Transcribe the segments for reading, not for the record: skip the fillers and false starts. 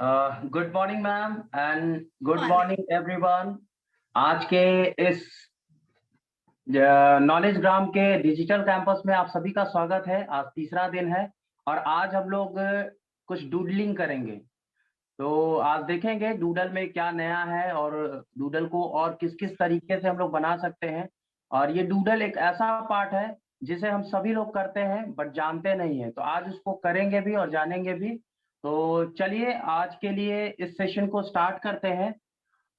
Good morning ma'am and good Morning. Morning everyone. आज के इस नॉलेज ग्राम के डिजिटल कैंपस में आप सभी का स्वागत है। आज तीसरा दिन है और आज हम लोग कुछ डूडलिंग करेंगे। तो आज देखेंगे डूडल में क्या नया है और डूडल को और किस किस तरीके से हम लोग बना सकते हैं। और ये डूडल एक ऐसा पार्ट है जिसे हम सभी लोग करते हैं बट जानते नहीं है, तो आज उसको करेंगे भी और जानेंगे भी। तो चलिए आज के लिए इस सेशन को स्टार्ट करते हैं।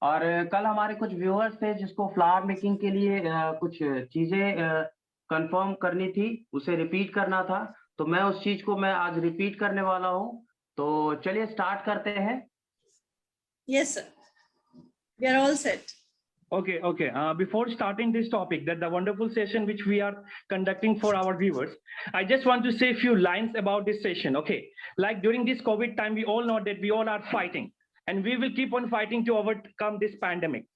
और कल हमारे कुछ व्यूअर्स थे जिसको फ्लावर मेकिंग के लिए कुछ चीजें कंफर्म करनी थी, उसे रिपीट करना था। तो मैं उस चीज को मैं आज रिपीट करने वाला हूँ। तो चलिए स्टार्ट करते हैं। Yes, sir. We are all set. Okay. Before starting this topic, that the wonderful session which we are conducting for our viewers, I just want to say a few lines about this session. Okay, like during this COVID time, we all know that we all are fighting, and we will keep on fighting to overcome this pandemic.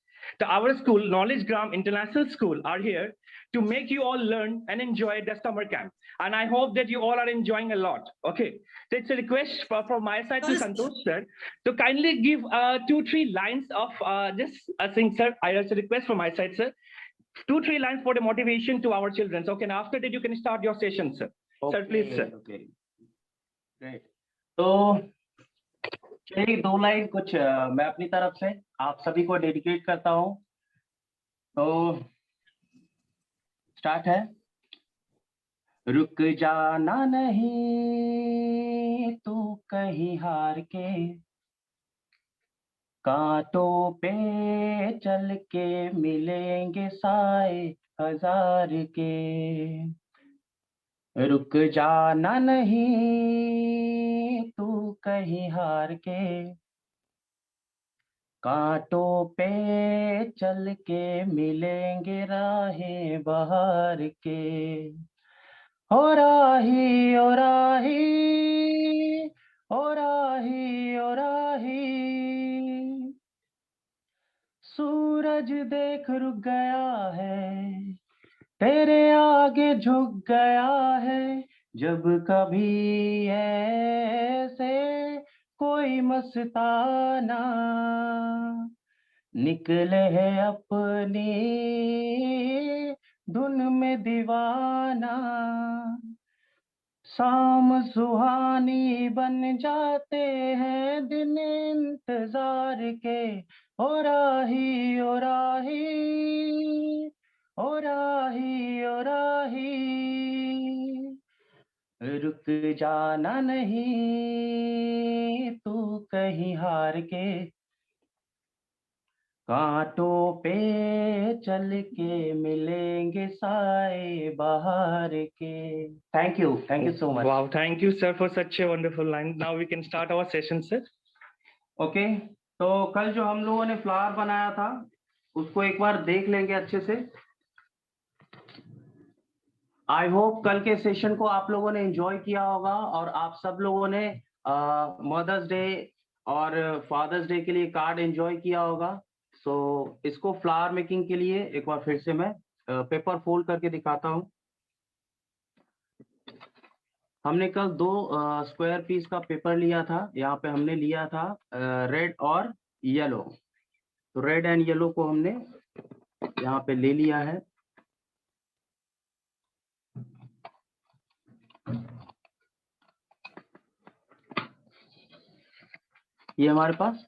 Our school, Knowledge Gram International School, are here to make you all learn and enjoy the summer camp. And I hope that you all are enjoying a lot. Okay, so it's a request from my side to Santosh sir to kindly give 2-3 lines of just a thing, sir. I also request from my side, sir, 2-3 lines for the motivation to our children. Okay, and after that you can start your session, sir. Sir, please, sir. Okay, great. तो चलिए 2 line कुछ मैं अपनी तरफ से आप सभी को डेडिकेट करता हूँ। तो स्टार्ट है। रुक जाना नहीं तू कहीं हार के, कांटों पे चल के मिलेंगे साए हजार के। रुक जाना नहीं तू कहीं हार के, कांटों पे चल के मिलेंगे राहें बहार के। हो राही ओ राही ओ राही ओ राही, सूरज देख रुक गया है, तेरे आगे झुक गया है। जब कभी ऐसे कोई मस्ताना निकले है अपनी धुन में दीवाना, शाम सुहानी बन जाते हैं दिन इंतजार के। ओ राही ओ राही ओ राही ओ राही, रुक जाना नहीं तू कहीं हार के, कांटों पे चल के मिलेंगे साए बाहर के। Thank you so much. Wow, thank you, sir, for such a wonderful line. Now we can start our session, sir. Okay, तो कल जो हम लोगों ने फ्लावर बनाया था उसको एक बार देख लेंगे अच्छे से। आई होप कल के सेशन को आप लोगों ने एंजॉय किया होगा और आप सब लोगों ने मदर्स डे और फादर्स डे के लिए कार्ड एंजॉय किया होगा। सो इसको फ्लावर मेकिंग के लिए एक बार फिर से मैं पेपर फोल्ड करके दिखाता हूँ। हमने कल 2 स्क्वायर पीस का पेपर लिया था। यहाँ पे हमने लिया था रेड और येलो। तो रेड एंड येलो को हमने यहाँ पे ले लिया है। ये हमारे पास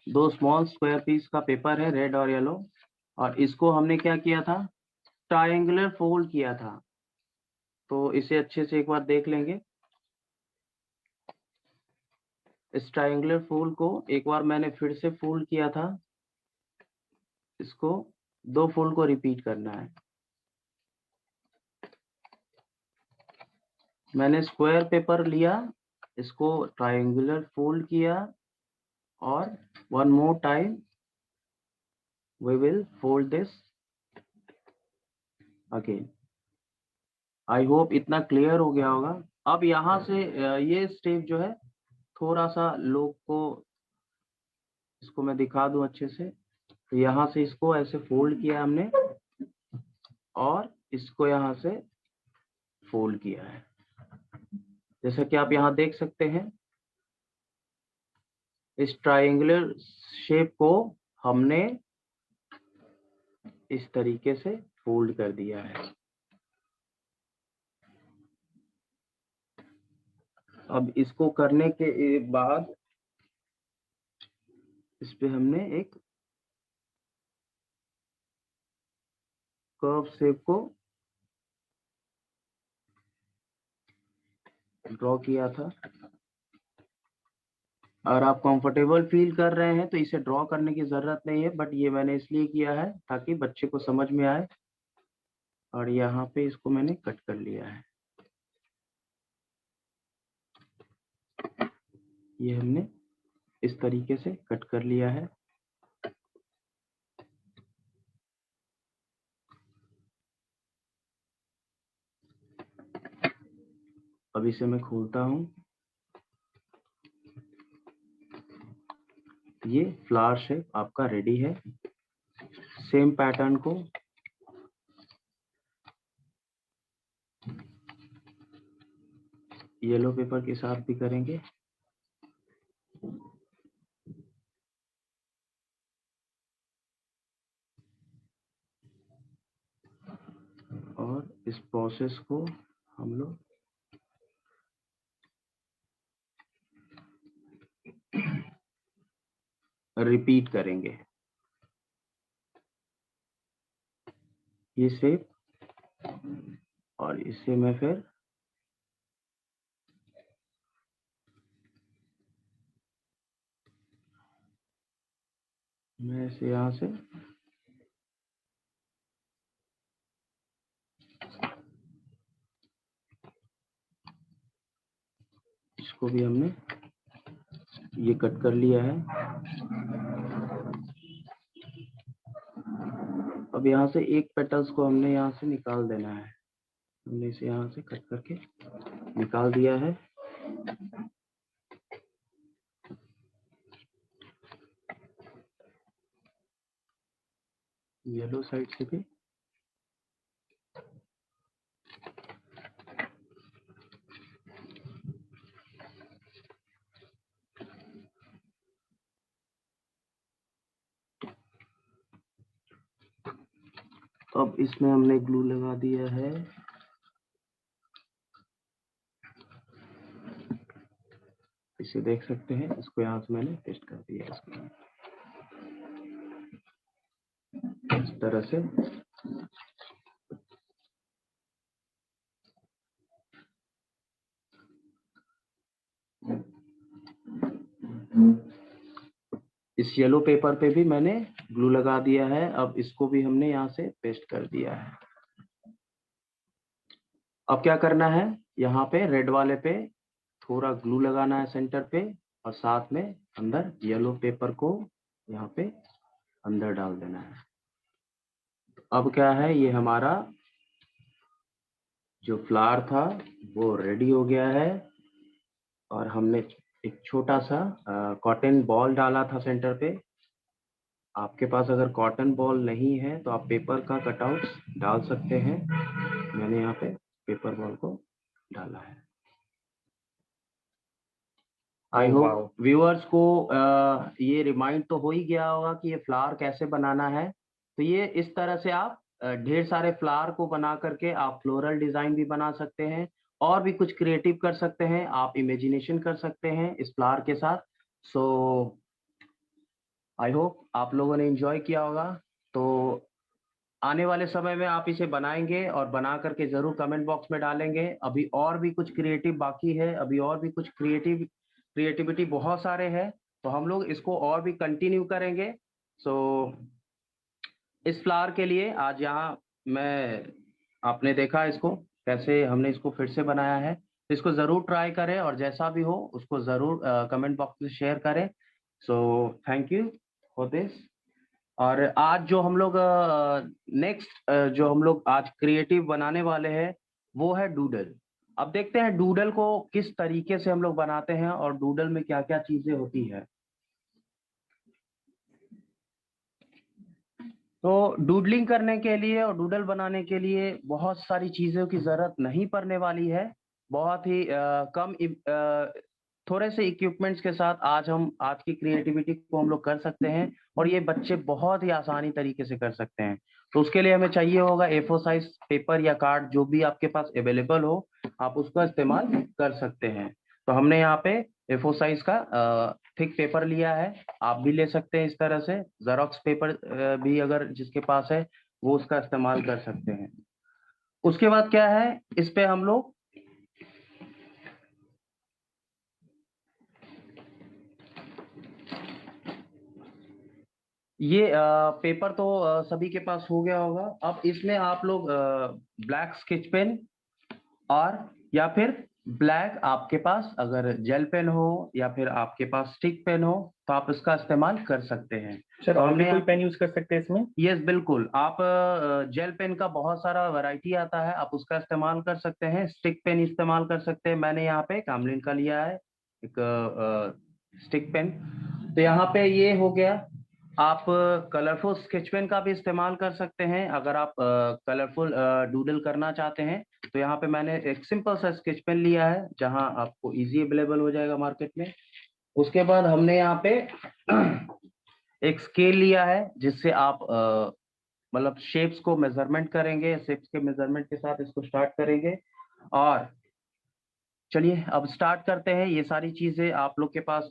2 स्मॉल स्क्वायर पीस का पेपर है, रेड और येलो। और इसको हमने क्या किया था, ट्रायंगुलर फोल्ड किया था। तो इसे अच्छे से एक बार देख लेंगे। इस ट्रायंगुलर फोल्ड को एक बार मैंने फिर से फोल्ड किया था। इसको 2 फोल्ड को रिपीट करना है। मैंने स्क्वायर पेपर लिया, इसको ट्रायंगुलर फोल्ड किया और one more time we will fold this again. I hope इतना क्लियर हो गया होगा। अब यहाँ से ये स्टेप जो है थोड़ा सा लोग को इसको मैं दिखा दूं अच्छे से। तो यहाँ से इसको ऐसे फोल्ड किया हमने और इसको यहाँ से फोल्ड किया है, जैसा कि आप यहाँ देख सकते हैं। इस ट्रायंगुलर शेप को हमने इस तरीके से फोल्ड कर दिया है। अब इसको करने के बाद इस पे हमने एक कर्व शेप को ड्रॉ किया था। अगर आप कंफर्टेबल फील कर रहे हैं तो इसे ड्रॉ करने की जरूरत नहीं है, बट ये मैंने इसलिए किया है ताकि बच्चे को समझ में आए। और यहाँ पे इसको मैंने कट कर लिया है। ये हमने इस तरीके से कट कर लिया है। अब इसे मैं खोलता हूँ। ये फ्लावर शेप आपका रेडी है। सेम पैटर्न को येलो पेपर के साथ भी करेंगे। और इस प्रोसेस को हम लोग रिपीट करेंगे। ये शेप और इससे मैं फिर मैं इसे यहाँ से इसको भी हमने ये कट कर लिया है। अब यहाँ से एक पेटल्स को हमने यहाँ से निकाल देना है। हमने इसे यहाँ से कट करके निकाल दिया है। येलो साइड से भी अब इसमें हमने ग्लू लगा दिया है। इसे देख सकते हैं, इसको यहाँ से मैंने पेस्ट कर दिया है इसको इस तरह से। इस येलो पेपर पे भी मैंने ग्लू लगा दिया है। अब इसको भी हमने यहाँ से पेस्ट कर दिया है। अब क्या करना है, यहाँ पे रेड वाले पे थोड़ा ग्लू लगाना है सेंटर पे, और साथ में अंदर येलो पेपर को यहाँ पे अंदर डाल देना है। अब क्या है, ये हमारा जो फ्लावर था वो रेडी हो गया है। और हमने एक छोटा सा कॉटन बॉल डाला था सेंटर पे। आपके पास अगर कॉटन बॉल नहीं है तो आप पेपर का कटआउट डाल सकते हैं। मैंने यहाँ पे पेपर बॉल को डाला है। आई होप व्यूअर्स को ये रिमाइंड तो हो ही गया होगा कि ये फ्लावर कैसे बनाना है। तो ये इस तरह से आप ढेर सारे फ्लावर को बना करके आप फ्लोरल डिजाइन भी बना सकते हैं, और भी कुछ क्रिएटिव कर सकते हैं, आप इमेजिनेशन कर सकते हैं इस फ्लावर के साथ। सो आई होप आप लोगों ने एंजॉय किया होगा। तो आने वाले समय में आप इसे बनाएंगे और बना करके जरूर कमेंट बॉक्स में डालेंगे। अभी और भी कुछ क्रिएटिव बाकी है, अभी और भी कुछ क्रिएटिविटी बहुत सारे हैं, तो हम लोग इसको और भी कंटिन्यू करेंगे। सो इस फ्लावर के लिए आज यहाँ मैं आपने देखा इसको कैसे हमने इसको फिर से बनाया है। तो इसको जरूर ट्राई करें, और जैसा भी हो उसको जरूर कमेंट बॉक्स में शेयर करें। So thank you for this. और आज जो हम लोग नेक्स्ट जो हम लोग आज क्रिएटिव बनाने वाले हैं वो है डूडल। अब देखते हैं डूडल को किस तरीके से हम लोग बनाते हैं और डूडल में क्या क्या चीजें होती है। तो डूडलिंग करने के लिए और डूडल बनाने के लिए बहुत सारी चीजों की जरूरत नहीं पड़ने वाली है। बहुत ही कम थोड़े से इक्विपमेंट्स के साथ आज की क्रिएटिविटी को हम लोग कर सकते हैं, और ये बच्चे बहुत ही आसानी तरीके से कर सकते हैं। तो उसके लिए हमें चाहिए होगा A4 साइज पेपर या कार्ड, जो भी आपके पास अवेलेबल हो आप उसका इस्तेमाल कर सकते हैं। तो हमने यहाँ पे A4 साइज का थिक पेपर लिया है, आप भी ले सकते हैं इस तरह से। जेरॉक्स पेपर भी अगर जिसके पास है वो उसका इस्तेमाल कर सकते हैं। उसके बाद क्या है, इस पे हम लोग ये पेपर तो सभी के पास हो गया होगा। अब इसमें आप लोग ब्लैक स्केच पेन और या फिर ब्लैक, आपके पास अगर जेल पेन हो या फिर आपके पास स्टिक पेन हो तो आप इसका इस्तेमाल कर सकते हैं। सर तो और भी हमने कोई पेन यूज कर सकते हैं इसमें? यस बिल्कुल, आप जेल पेन का बहुत सारा वैरायटी आता है, आप उसका इस्तेमाल कर सकते हैं। स्टिक पेन इस्तेमाल कर सकते हैं। मैंने यहाँ पे कामलिन का लिया है एक स्टिक पेन। तो यहाँ पे ये हो गया। आप कलरफुल स्केच पेन का भी इस्तेमाल कर सकते हैं अगर आप कलरफुल डूडल करना चाहते हैं। तो यहाँ पे मैंने एक सिंपल सा स्केच पेन लिया है, जहाँ आपको इजी अवेलेबल हो जाएगा मार्केट में। उसके बाद हमने यहाँ पे एक स्केल लिया है, जिससे आप मतलब शेप्स को मेजरमेंट करेंगे। शेप्स के मेजरमेंट के साथ इसको स्टार्ट करेंगे। और चलिए अब स्टार्ट करते हैं। ये सारी चीजें आप लोग के पास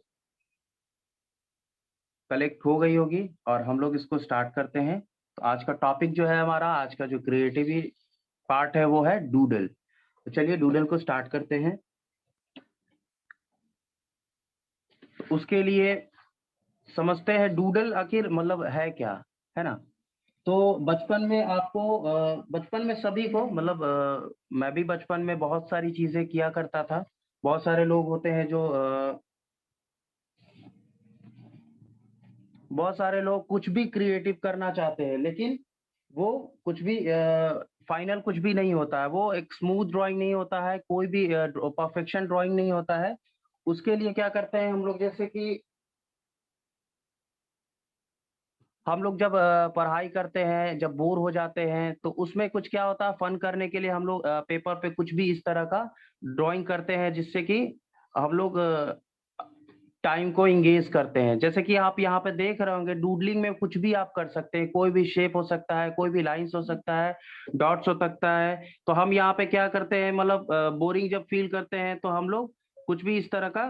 कलेक्ट हो गई होगी और हम लोग इसको स्टार्ट करते हैं। तो आज का टॉपिक जो है हमारा, आज का जो क्रिएटिव पार्ट है वो है डूडल। तो चलिए डूडल को स्टार्ट करते हैं। उसके लिए समझते हैं डूडल आखिर मतलब है क्या, है ना। तो बचपन में आपको बचपन में सभी को मतलब मैं भी बचपन में बहुत सारी चीजें किया करता था। बहुत सारे लोग होते हैं जो बहुत सारे लोग कुछ भी क्रिएटिव करना चाहते हैं, लेकिन वो कुछ भी फाइनल कुछ भी नहीं होता है। वो एक स्मूथ ड्राइंग नहीं होता है, कोई भी परफेक्शन ड्राइंग नहीं होता है। उसके लिए क्या करते हैं हम लोग, जैसे कि हम लोग जब पढ़ाई करते हैं, जब बोर हो जाते हैं, तो उसमें कुछ क्या होता है, फन करने के लिए हम लोग पेपर पे कुछ भी इस तरह का ड्राइंग करते हैं, जिससे कि हम लोग टाइम को इंगेज करते हैं। जैसे कि आप यहाँ पे देख रहे होंगे, डूडलिंग में कुछ भी आप कर सकते हैं, कोई भी शेप हो सकता है, कोई भी लाइंस हो सकता है, डॉट्स हो सकता है। तो हम यहाँ पे क्या करते हैं, मतलब बोरिंग जब फील करते हैं तो हम लोग कुछ भी इस तरह का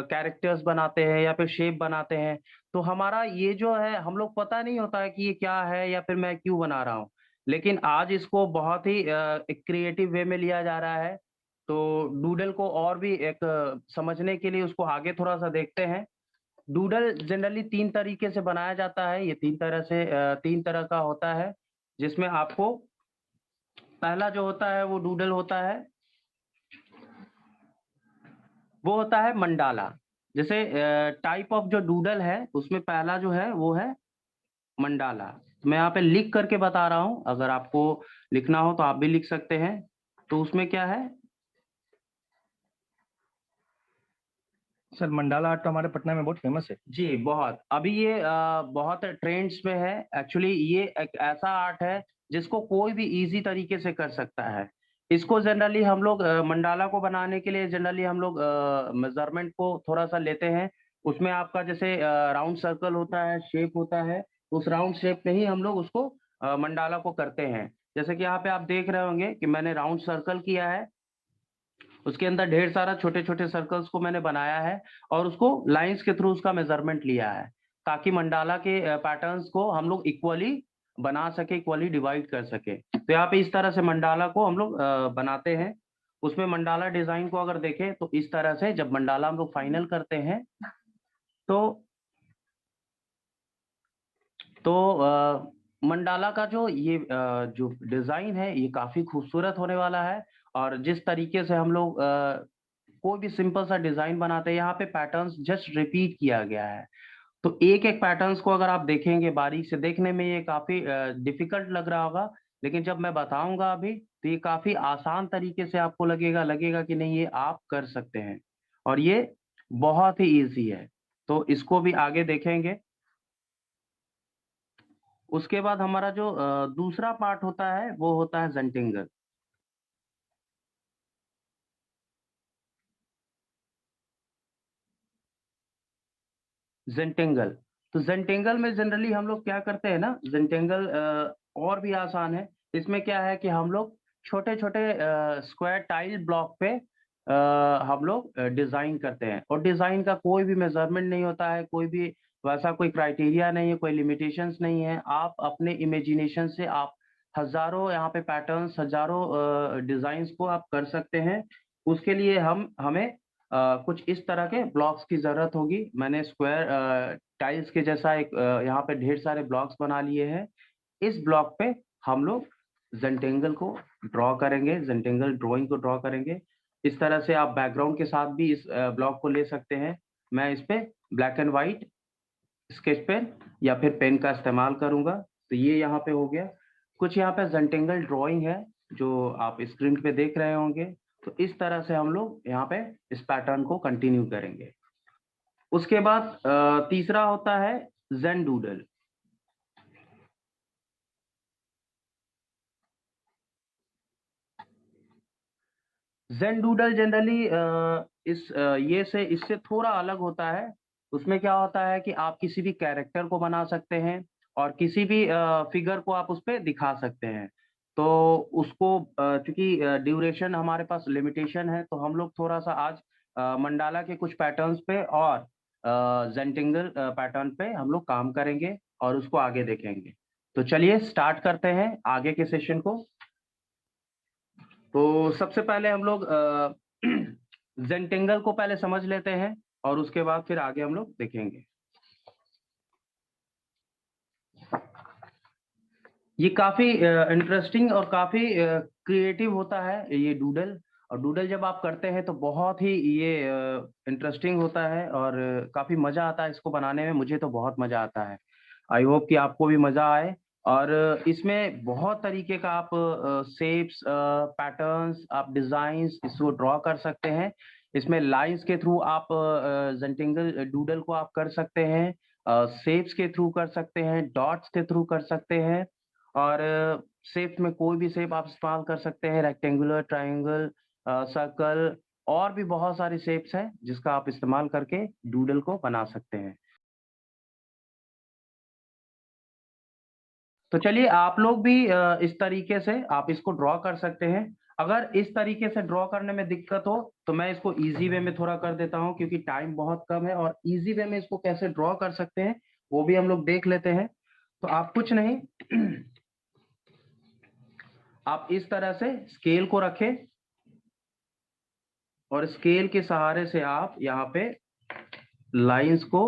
कैरेक्टर्स बनाते हैं या फिर शेप बनाते हैं। तो हमारा ये जो है, हम लोग पता नहीं होता है कि ये क्या है या फिर मैं क्यों बना रहा हूँ, लेकिन आज इसको बहुत ही एक क्रिएटिव वे में लिया जा रहा है। तो डूडल को और भी एक समझने के लिए उसको आगे थोड़ा सा देखते हैं। डूडल जनरली 3 तरीके से बनाया जाता है। ये 3 तरह का होता है, जिसमें आपको पहला जो होता है वो डूडल होता है, वो होता है मंडाला। जैसे टाइप ऑफ जो डूडल है उसमें पहला जो है वो है मंडाला। मैं यहाँ पे लिख करके बता रहा हूँ, अगर आपको लिखना हो तो आप भी लिख सकते हैं। तो उसमें क्या है, सर मंडाला आर्ट तो हमारे पटना में बहुत फेमस है। जी बहुत, अभी ये बहुत ट्रेंड्स में है। एक्चुअली ये एक ऐसा आर्ट है जिसको कोई भी इजी तरीके से कर सकता है। इसको जनरली हम लोग मंडाला को बनाने के लिए जनरली हम लोग मेजरमेंट को थोड़ा सा लेते हैं। उसमें आपका जैसे राउंड सर्कल होता है, शेप होता है, उस राउंड शेप में ही हम लोग उसको मंडाला को करते हैं। जैसे कि यहाँ पे आप देख रहे होंगे कि मैंने राउंड सर्कल किया है, उसके अंदर ढेर सारा छोटे छोटे सर्कल्स को मैंने बनाया है और उसको लाइंस के थ्रू उसका मेजरमेंट लिया है, ताकि मंडाला के पैटर्न्स को हम लोग इक्वली बना सके, इक्वली डिवाइड कर सके। तो यहाँ पे इस तरह से मंडाला को हम लोग बनाते हैं। उसमें मंडाला डिजाइन को अगर देखें तो इस तरह से जब मंडाला हम लोग फाइनल करते हैं तो मंडाला का जो ये जो डिजाइन है ये काफी खूबसूरत होने वाला है। और जिस तरीके से हम लोग कोई भी सिंपल सा डिजाइन बनाते हैं, यहाँ पे पैटर्न्स जस्ट रिपीट किया गया है। तो एक एक पैटर्न्स को अगर आप देखेंगे बारीक से, देखने में ये काफी डिफिकल्ट लग रहा होगा, लेकिन जब मैं बताऊंगा अभी तो ये काफी आसान तरीके से आपको लगेगा लगेगा कि नहीं ये आप कर सकते हैं, और ये बहुत ही इजी है। तो इसको भी आगे देखेंगे। उसके बाद हमारा जो दूसरा पार्ट होता है वो होता है ज़ेंटिंगर। जेंटेंगल। तो जेंटेंगल में जनरली हम लोग क्या करते हैं ना, जेंटेंगल और भी आसान है। इसमें क्या है कि हम लोग छोटे-छोटे स्क्वायर टाइल ब्लॉक पे हम लोग डिज़ाइन करते हैं, और डिज़ाइन का कोई भी मेज़रमेंट नहीं होता है, कोई भी वैसा कोई क्राइटेरिया नहीं है, कोई लिमिटेशंस नहीं है। आप अपने इमेजिनेशन से आप हज़ारों यहाँ पे पैटर्न्स, हज़ारों डिज़ाइन्स को आप कर सकते हैं। उसके लिए हमें कुछ इस तरह के ब्लॉक्स की ज़रूरत होगी। मैंने स्क्वायर टाइल्स के जैसा एक यहाँ पे ढेर सारे ब्लॉक्स बना लिए हैं। इस ब्लॉक पे हम लोग जेंटेंगल को ड्रॉ करेंगे, जेंटेंगल ड्राइंग को ड्रॉ करेंगे। इस तरह से आप बैकग्राउंड के साथ भी इस ब्लॉक को ले सकते हैं। मैं इस पे black and white sketch pen या फिर पेन का इस्तेमाल करूँगा। तो ये यहाँ पे हो गया। कुछ यहाँ पे जेंटेंगल ड्राइंग है, जो आप स्क्रीन पे देख रहे होंगे। तो इस तरह से हम लोग यहाँ पे इस पैटर्न को कंटिन्यू करेंगे। उसके बाद तीसरा होता है zen doodle. Zen doodle generally इससे थोड़ा अलग होता है। उसमें क्या होता है कि आप किसी भी कैरेक्टर को बना सकते हैं और किसी भी फिगर को आप उसपे दिखा सकते हैं। तो उसको चूँकि ड्यूरेशन हमारे पास लिमिटेशन है, तो हम लोग थोड़ा-सा आज मंडाला के कुछ पैटर्न्स पे और ज़ेंटिंगल पैटर्न पे हम लोग काम करेंगे और उसको आगे देखेंगे। तो चलिए स्टार्ट करते हैं आगे के सेशन को। तो सबसे पहले हम लोग जेंटेंगल को पहले समझ लेते हैं और उसके बाद फिर आगे हम लोग देखेंगे। ये काफ़ी इंटरेस्टिंग और काफ़ी क्रिएटिव होता है ये डूडल, और डूडल जब आप करते हैं तो बहुत ही ये इंटरेस्टिंग होता है और काफ़ी मज़ा आता है इसको बनाने में। मुझे तो बहुत मज़ा आता है। आई होप कि आपको भी मज़ा आए। और इसमें बहुत तरीके का आप शेप्स, पैटर्न्स, आप डिज़ाइन्स इसको ड्रॉ कर सकते हैं। इसमें लाइन्स के थ्रू आप जेंटिंगल डूडल को आप कर सकते हैं, शेप्स के थ्रू कर सकते हैं, डॉट्स के थ्रू कर सकते हैं, और शेप में कोई भी शेप आप इस्तेमाल कर सकते हैं, रेक्टेंगुलर, ट्रायंगल, सर्कल, और भी बहुत सारे शेप्स हैं जिसका आप इस्तेमाल करके डूडल को बना सकते हैं। तो चलिए आप लोग भी इस तरीके से आप इसको ड्रॉ कर सकते हैं। अगर इस तरीके से ड्रॉ करने में दिक्कत हो तो मैं इसको ईज़ी वे में थोड़ा कर देता हूँ, क्योंकि टाइम बहुत कम है, और ईज़ी वे में इसको कैसे ड्रॉ कर सकते हैं वो भी हम लोग देख लेते हैं। तो आप कुछ नहीं आप इस तरह से स्केल को रखें और स्केल के सहारे से आप यहाँ पे लाइंस को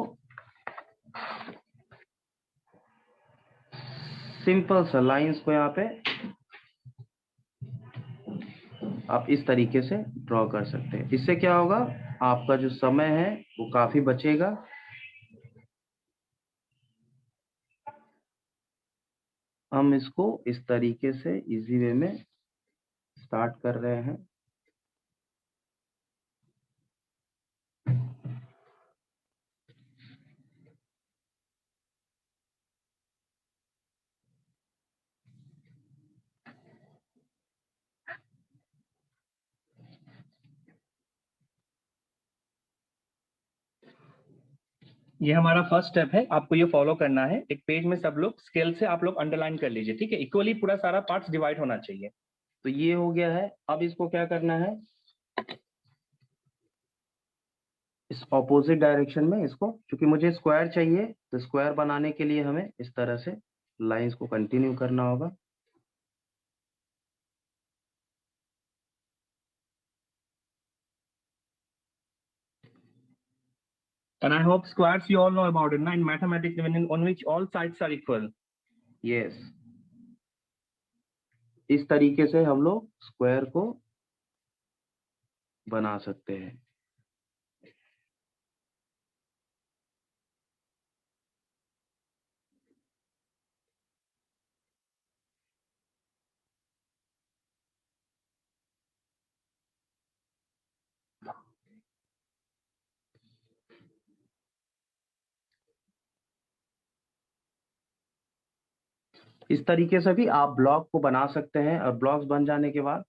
सिंपल सा लाइंस को यहाँ पे आप इस तरीके से ड्रॉ कर सकते हैं। इससे क्या होगा, आपका जो समय है वो काफी बचेगा। हम इसको इस तरीके से इजी वे में स्टार्ट कर रहे हैं। ये हमारा फर्स्ट स्टेप है, आपको ये फॉलो करना है। एक पेज में सब लोग स्केल से आप लोग अंडरलाइन कर लीजिए, ठीक है? इक्वली पूरा सारा पार्ट्स डिवाइड होना चाहिए। तो ये हो गया है। अब इसको क्या करना है, इस ऑपोजिट डायरेक्शन में इसको, क्योंकि मुझे स्क्वायर चाहिए तो स्क्वायर बनाने के लिए हमें इस तरह से लाइंस को कंटिन्यू करना होगा। And I hope squares you all know about it, na? In mathematics, on which all sides are equal. Yes. इस तरीके से हम लोग स्क्वायर को बना सकते हैं। इस तरीके से भी आप ब्लॉक को बना सकते हैं, और ब्लॉक्स बन जाने के बाद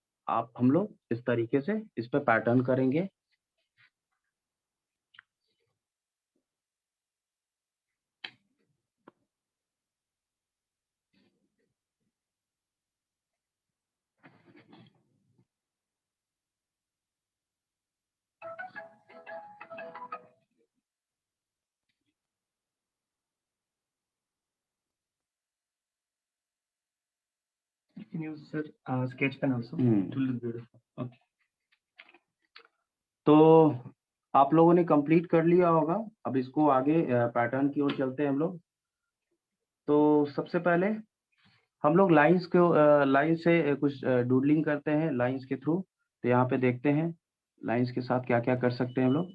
हम लोग इस तरीके से इस पे पैटर्न करेंगे। can use sir sketch pen also to look beautiful. Okay. तो आप लोगों ने कंप्लीट कर लिया होगा। अब इसको आगे पैटर्न की ओर चलते हैं हम लोग। तो सबसे पहले हम लोग लाइंस से कुछ डूडलिंग करते हैं लाइंस के थ्रू। तो यहाँ पे देखते हैं लाइंस के साथ क्या क्या कर सकते हैं हम लोग।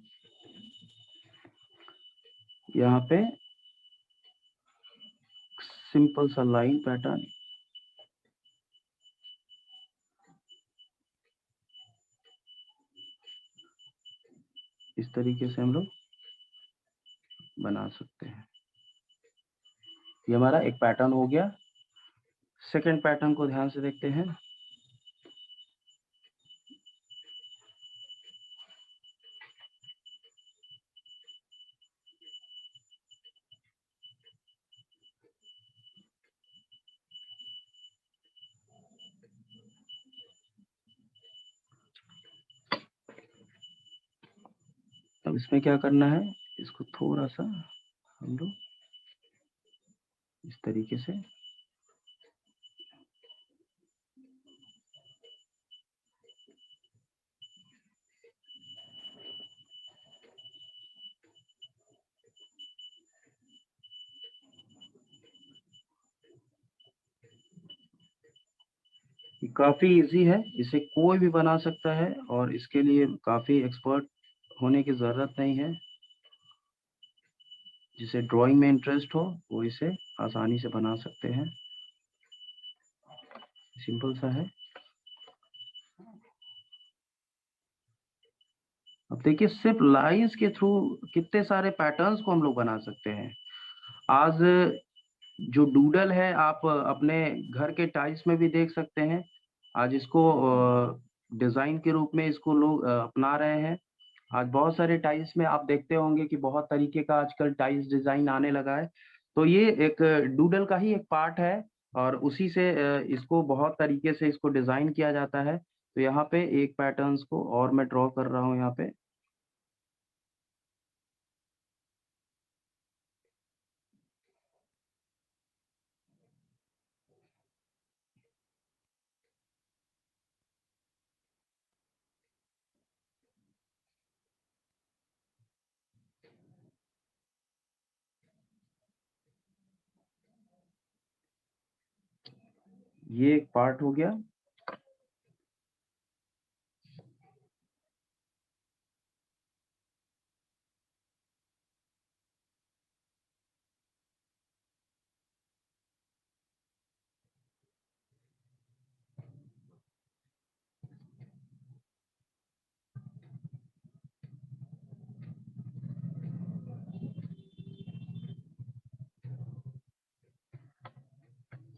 यहाँ पे सिंपल सा लाइन पैटर्न, इस तरीके से हम लोग बना सकते हैं। ये हमारा एक पैटर्न हो गया। सेकंड पैटर्न को ध्यान से देखते हैं। अब इसमें क्या करना है, इसको थोड़ा सा हम लोग इस तरीके से काफी इजी है, इसे कोई भी बना सकता है और इसके लिए काफी एक्सपर्ट होने की जरूरत नहीं है। जिसे ड्राइंग में इंटरेस्ट हो वो इसे आसानी से बना सकते हैं। सिंपल सा है। अब देखिए सिर्फ लाइंस के थ्रू कितने सारे पैटर्न्स को हम लोग बना सकते हैं। आज जो डूडल है आप अपने घर के टाइल्स में भी देख सकते हैं। आज इसको डिजाइन के रूप में इसको लोग अपना रहे हैं। आज बहुत सारे टाइल्स में आप देखते होंगे कि बहुत तरीके का आजकल टाइल्स डिजाइन आने लगा है। तो ये एक डूडल का ही एक पार्ट है और उसी से इसको बहुत तरीके से इसको डिजाइन किया जाता है। तो यहाँ पे एक पैटर्न्स को और मैं ड्रॉ कर रहा हूँ यहाँ पे। ये एक पार्ट हो गया।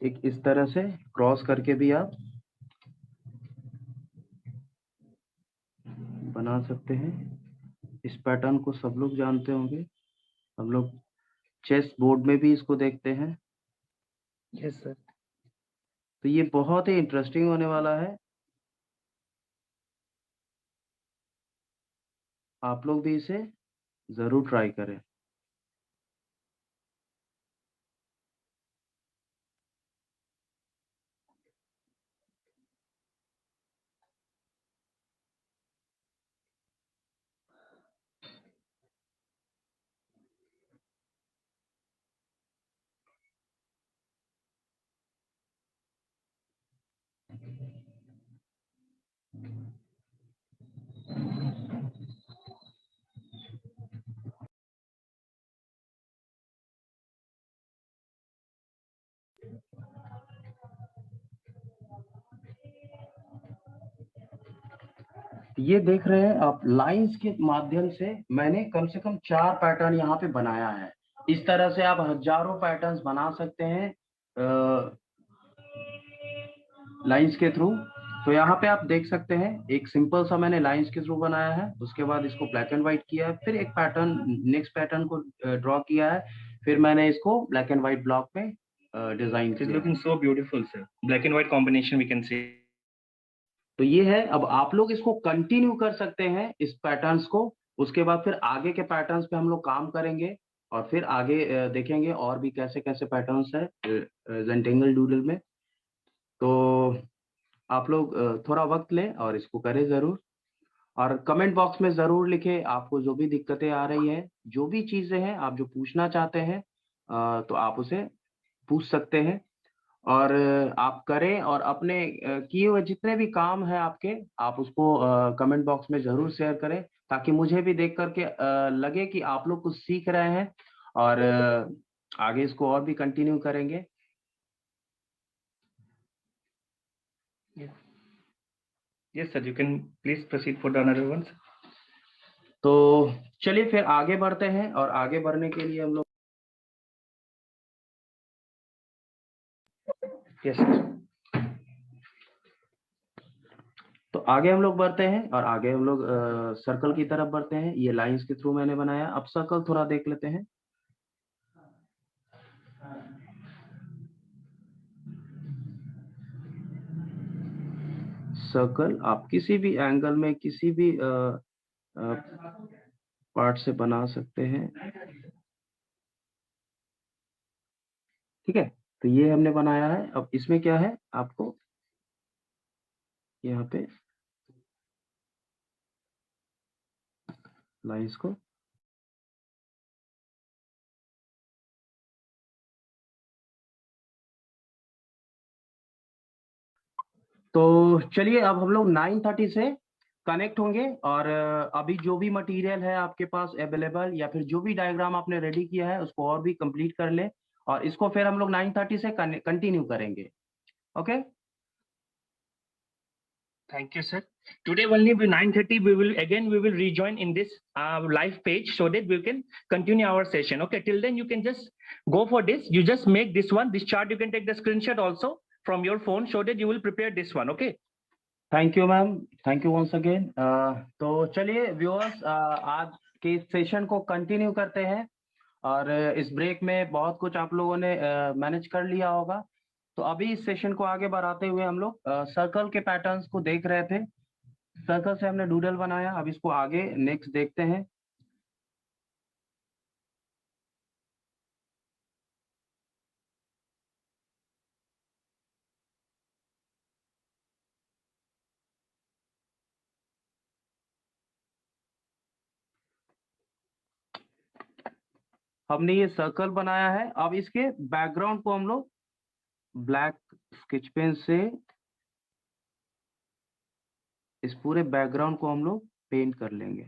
एक इस तरह से क्रॉस करके भी आप बना सकते हैं। इस पैटर्न को सब लोग जानते होंगे। हम लोग चेस बोर्ड में भी इसको देखते हैं। Yes sir. तो ये बहुत ही इंटरेस्टिंग होने वाला है। आप लोग भी इसे जरूर ट्राई करें। ये देख रहे हैं आप, लाइंस के माध्यम से मैंने कम से कम 4 पैटर्न यहाँ पे बनाया है। इस तरह से आप हजारों पैटर्न्स बना सकते हैं लाइंस के थ्रू। तो यहाँ पे आप देख सकते हैं एक सिंपल सा मैंने लाइंस के थ्रू बनाया है। उसके बाद इसको ब्लैक एंड व्हाइट किया है, फिर एक पैटर्न नेक्स्ट पैटर्न को ड्रॉ किया है, फिर मैंने इसको ब्लैक एंड व्हाइट ब्लॉक में डिजाइन किया। Looking so beautiful sir, black and white combination we can see. तो ये है। अब आप लोग इसको कंटिन्यू कर सकते हैं इस पैटर्न्स को। उसके बाद फिर आगे के पैटर्न्स पे हम लोग काम करेंगे और फिर आगे देखेंगे और भी कैसे कैसे पैटर्न्स है रेक्टेंगल डूडल में। तो आप लोग थोड़ा वक्त लें और इसको करें ज़रूर, और कमेंट बॉक्स में ज़रूर लिखें आपको जो भी दिक्कतें आ रही हैं, जो भी चीज़ें हैं, आप जो पूछना चाहते हैं तो आप उसे पूछ सकते हैं। और आप करें, और अपने किए हुए जितने भी काम हैं आपके, आप उसको कमेंट बॉक्स में ज़रूर शेयर करें, ताकि मुझे भी देख कर के लगे कि आप लोग कुछ सीख रहे हैं, और आगे इसको और भी कंटिन्यू करेंगे। Yes, sir. You can please proceed for the another ones. तो चलिए फिर आगे बढ़ते हैं, और आगे बढ़ने के लिए हम लोग Yes, sir. तो आगे हम लोग बढ़ते हैं, और आगे हम लोग सर्कल की तरफ बढ़ते हैं। ये लाइंस के थ्रू मैंने बनाया। अब सर्कल थोड़ा देख लेते हैं। सर्कल आप किसी भी एंगल में, किसी भी पार्ट से बना सकते हैं। ठीक है, तो ये हमने बनाया है। अब इसमें क्या है, आपको यहाँ पे लाइंस को तो चलिए, अब हम लोग 9:30 से कनेक्ट होंगे, और अभी जो भी मटेरियल है आपके पास अवेलेबल, या फिर जो भी डायग्राम आपने रेडी किया है, उसको और भी कंप्लीट कर ले, और इसको फिर हम लोग 9:30 से कंटिन्यू करेंगे। Okay, Thank you, sir. Today only by 9:30 we will rejoin in this live page so that we can continue our session. Okay, till then you can just go for this. You just make this chart. You can take the screenshot also from your phone so that you will prepare this one. Okay. Thank you ma'am, thank you once again. तो चलिए viewers, आज के इस session को continue करते हैं, और इस ब्रेक में बहुत कुछ आप लोगों ने मैनेज कर लिया होगा। तो अभी इस सेशन को आगे बढ़ाते हुए हम लोग सर्कल के पैटर्न्स को देख रहे थे। सर्कल से हमने डूडल बनाया, अब इसको आगे नेक्स्ट देखते हैं। हमने ये सर्कल बनाया है। अब इसके बैकग्राउंड को हम लोग ब्लैक स्केच पेन से इस पूरे बैकग्राउंड को हम लोग पेंट कर लेंगे।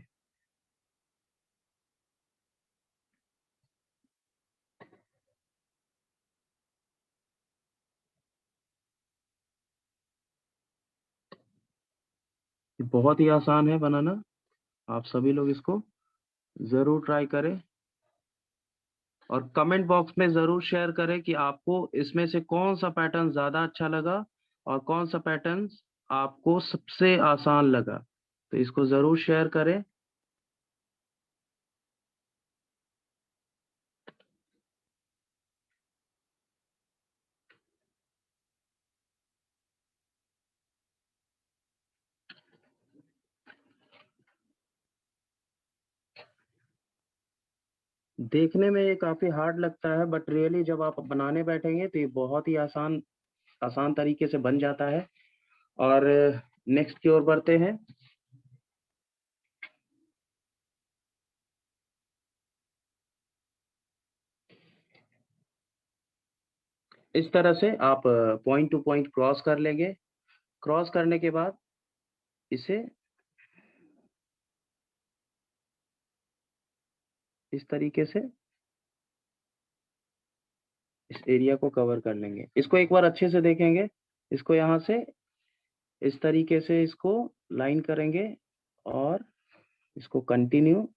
ये बहुत ही आसान है बनाना, आप सभी लोग इसको जरूर ट्राई करें, और कमेंट बॉक्स में जरूर शेयर करें कि आपको इसमें से कौन सा पैटर्न ज्यादा अच्छा लगा, और कौन सा पैटर्न आपको सबसे आसान लगा। तो इसको जरूर शेयर करें। देखने में ये काफी हार्ड लगता है, बट रियली जब आप बनाने बैठेंगे तो ये बहुत ही आसान तरीके से बन जाता है। और नेक्स्ट की ओर बढ़ते हैं। इस तरह से आप पॉइंट टू पॉइंट क्रॉस कर लेंगे। क्रॉस करने के बाद इसे इस तरीके से इस एरिया को कवर कर लेंगे। इसको एक बार अच्छे से देखेंगे। इसको यहाँ से इस तरीके से इसको लाइन करेंगे, और इसको कंटिन्यू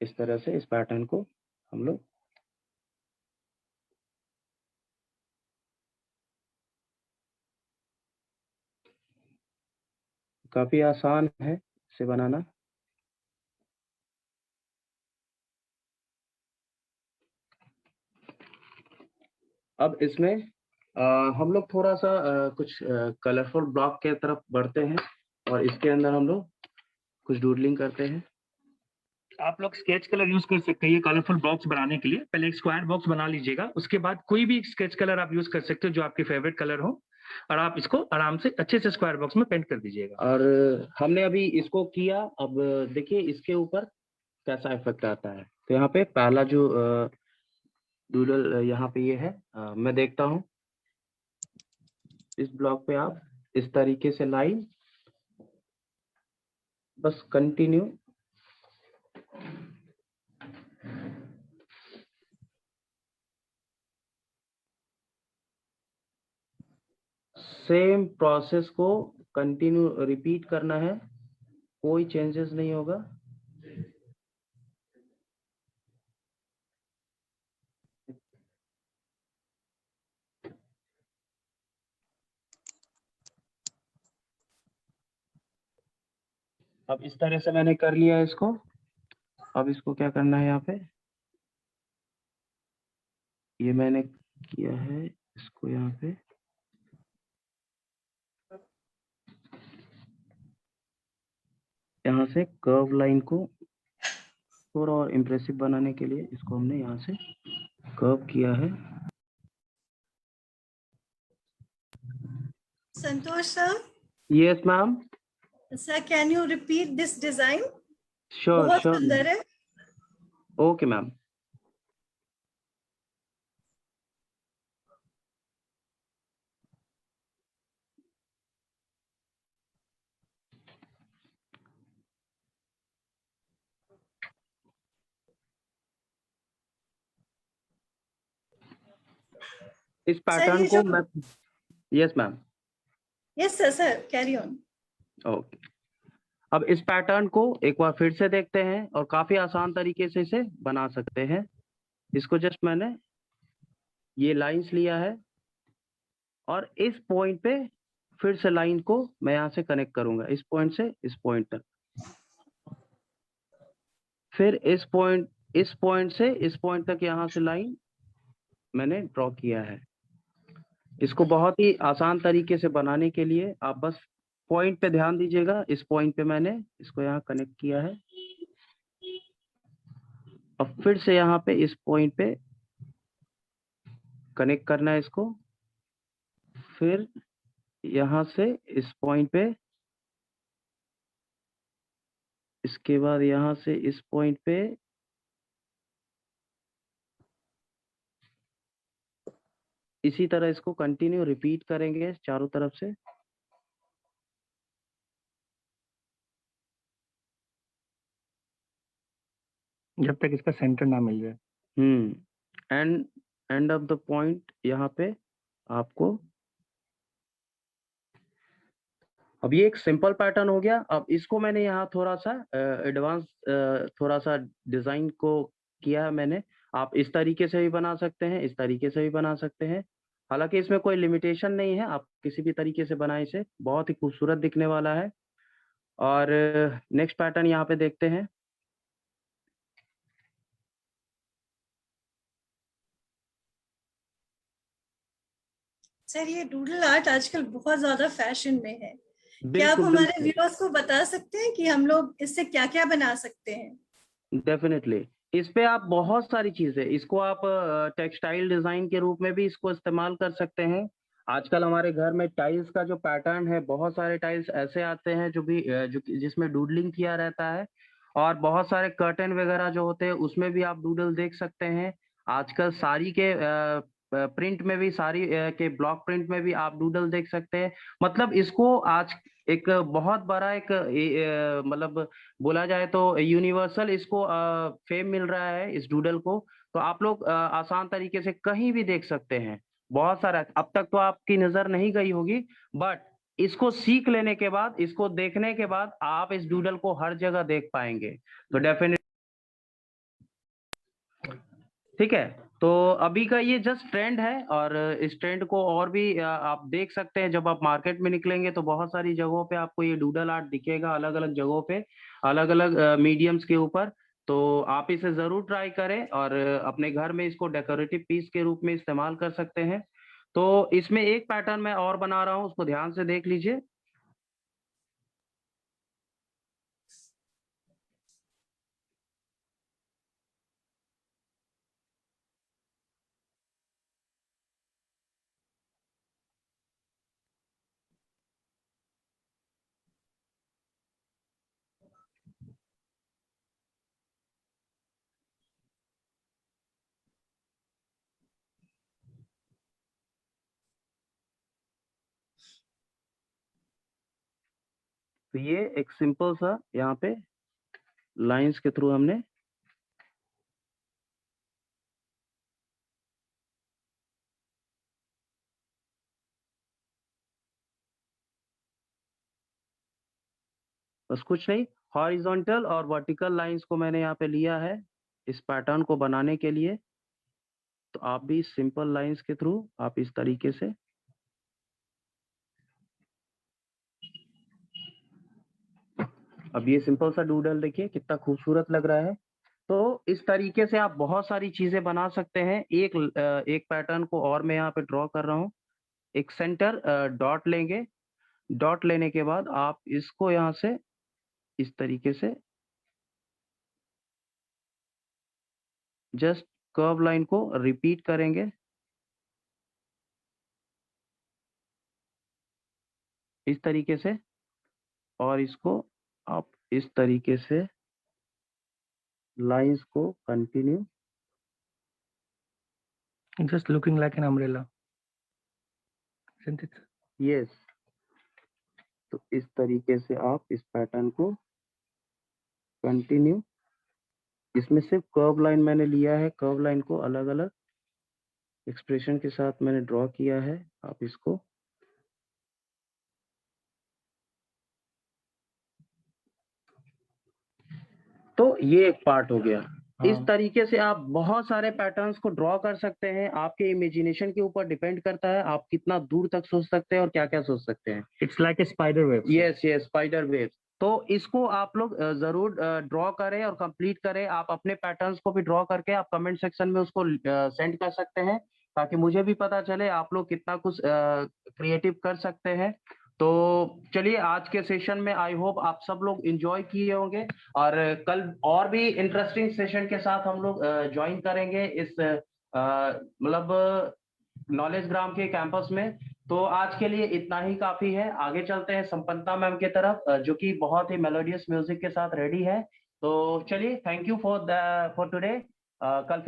इस तरह से इस पैटर्न को हम लोग काफी आसान है इसे बनाना। अब इसमें हम लोग थोड़ा सा कुछ कलरफुल ब्लॉक के तरफ बढ़ते हैं, और इसके अंदर हम लोग कुछ डूडलिंग करते हैं। आप लोग स्केच कलर यूज कर सकते हैं ये कलरफुल बॉक्स बनाने के लिए। पहले एक स्क्वायर बॉक्स बना लीजिएगा, उसके बाद कोई भी स्केच कलर आप यूज कर सकते हो जो आपके फेवरेट कलर हो, और आप इसको आराम से अच्छे से स्क्वायर बॉक्स में पेंट कर दीजिएगा। और हमने अभी इसको किया, अब देखिए इसके ऊपर कैसा इफेक्ट आता है। तो यहाँ पे पहला जो डूडल यहाँ पे ये है, मैं देखता हूँ इस ब्लॉक पे आप इस तरीके से लाइन बस कंटिन्यू सेम प्रोसेस को कंटिन्यू रिपीट करना है, कोई चेंजेस नहीं होगा। अब इस तरह से मैंने कर लिया इसको। अब इसको क्या करना है, यहाँ पे ये मैंने किया है, इसको यहाँ पे यहाँ से कर्व लाइन को थोड़ा और इम्प्रेसिव बनाने के लिए इसको हमने यहाँ से कर्व किया है। Santosh sir, yes ma'am, sir, can you repeat this design? Sure बहुत श्योर, सुंदर है। Okay ma'am. इस पैटर्न ये को जो- मैं, yes ma'am, Yes sir, sir, carry on. Okay. अब इस पैटर्न को एक बार फिर से देखते हैं और काफी आसान तरीके से इसे बना सकते हैं। इसको जस्ट मैंने ये लाइंस लिया है और इस पॉइंट पे फिर से लाइन को मैं यहाँ से कनेक्ट करूंगा, इस पॉइंट से इस पॉइंट तक, फिर इस पॉइंट से इस पॉइंट तक यहाँ से लाइन मैंने ड्रॉ किया है। इसको बहुत ही आसान तरीके से बनाने के लिए आप बस पॉइंट पे ध्यान दीजिएगा। इस पॉइंट पे मैंने इसको यहाँ कनेक्ट किया है, अब फिर से यहाँ पे इस पॉइंट पे कनेक्ट करना है इसको, फिर यहाँ से इस पॉइंट पे, इसके बाद यहाँ से इस पॉइंट पे, इसी तरह इसको कंटिन्यू रिपीट करेंगे चारों तरफ से। जब तक इसका सेंटर ना मिल जाए। एंड ऑफ द पॉइंट यहाँ पे आपको, अब ये एक सिंपल पैटर्न हो गया। अब इसको मैंने यहाँ थोड़ा सा एडवांस थोड़ा सा डिजाइन को किया है मैंने। आप इस तरीके से भी बना सकते हैं, इस तरीके से भी बना सकते हैं, हालांकि इसमें कोई लिमिटेशन नहीं है, आप किसी भी तरीके से बनाए इसे, बहुत ही खूबसूरत दिखने वाला है। और नेक्स्ट पैटर्न यहाँ पे देखते हैं। सर ये डूडल आर्ट आजकल बहुत ज्यादा फैशन में है। क्या आप बिल्कुल हमारे व्यूअर्स को बता सकते हैं कि हम लोग इससे क्या क्या बना सकते हैं? डेफिनेटली, इस पे आप बहुत सारी चीजें, इसको आप टेक्सटाइल डिजाइन के रूप में भी इसको इस्तेमाल कर सकते हैं। आजकल हमारे घर में टाइल्स का जो पैटर्न है, बहुत सारे टाइल्स ऐसे आते हैं जो भी जिसमें डूडलिंग किया रहता है, और बहुत सारे कर्टन वगैरह जो होते हैं उसमें भी आप डूडल देख सकते हैं। आजकल साड़ी के प्रिंट में भी, साड़ी के ब्लॉक प्रिंट में भी आप डूडल देख सकते हैं। मतलब इसको आज एक बहुत बड़ा एक मतलब बोला जाए तो यूनिवर्सल इसको फेम मिल रहा है इस डूडल को। तो आप लोग आसान तरीके से कहीं भी देख सकते हैं। बहुत सारा, अब तक तो आपकी नजर नहीं गई होगी, बट इसको सीख लेने के बाद, इसको देखने के बाद आप इस डूडल को हर जगह देख पाएंगे। तो डेफिनेट, ठीक है। तो अभी का ये जस्ट ट्रेंड है, और इस ट्रेंड को और भी आप देख सकते हैं। जब आप मार्केट में निकलेंगे तो बहुत सारी जगहों पे आपको ये डूडल आर्ट दिखेगा, अलग अलग जगहों पे, अलग अलग मीडियम्स के ऊपर। तो आप इसे जरूर ट्राई करें और अपने घर में इसको डेकोरेटिव पीस के रूप में इस्तेमाल कर सकते हैं। तो इसमें एक पैटर्न मैं और बना रहा हूँ, उसको ध्यान से देख लीजिए। तो ये एक सिंपल सा यहाँ पे लाइंस के थ्रू हमने बस कुछ नहीं, हॉरिजॉन्टल और वर्टिकल लाइंस को मैंने यहाँ पे लिया है इस पैटर्न को बनाने के लिए। तो आप भी सिंपल लाइंस के थ्रू आप इस तरीके से अब ये सिंपल सा डूडल देखिए कितना खूबसूरत लग रहा है। तो इस तरीके से आप बहुत सारी चीजें बना सकते हैं। एक पैटर्न को और मैं यहाँ पे ड्रॉ कर रहा हूँ। एक सेंटर डॉट लेंगे, डॉट लेने के बाद आप इसको यहाँ से इस तरीके से जस्ट कर्व लाइन को रिपीट करेंगे। इस तरीके से, और इसको आप इस तरीके से लाइंस को continue Just looking like an umbrella, isn't it? Yes. तो इस तरीके से आप इस पैटर्न को कंटिन्यू, इसमें सिर्फ कर्व लाइन मैंने लिया है, कर्व लाइन को अलग अलग एक्सप्रेशन के साथ मैंने ड्रॉ किया है। आप इसको तो ये एक पार्ट हो गया। इस तरीके से आप बहुत सारे पैटर्न्स को ड्रॉ कर सकते हैं। आपके इमेजिनेशन के ऊपर डिपेंड करता है आप कितना दूर तक सोच सकते हैं और क्या क्या सोच सकते हैं। It's like a spider web. Yes yes, spider wave. तो इसको आप लोग जरूर ड्रॉ करें और कंप्लीट करें। आप अपने पैटर्न्स को भी ड्रॉ करके आप कमेंट सेक्शन में उसको सेंड कर सकते हैं, ताकि मुझे भी पता चले आप लोग कितना कुछ क्रिएटिव कर सकते हैं। तो चलिए, आज के सेशन में आई होप आप सब लोग एंजॉय किए होंगे, और कल और भी इंटरेस्टिंग सेशन के साथ हम लोग ज्वाइन करेंगे इस मतलब नॉलेज ग्राम के कैंपस में। तो आज के लिए इतना ही काफी है। आगे चलते हैं संपन्ना मैम की तरफ, जो कि बहुत ही मेलोडियस म्यूजिक के साथ रेडी है। तो चलिए, थैंक यू फॉर टुडे। कल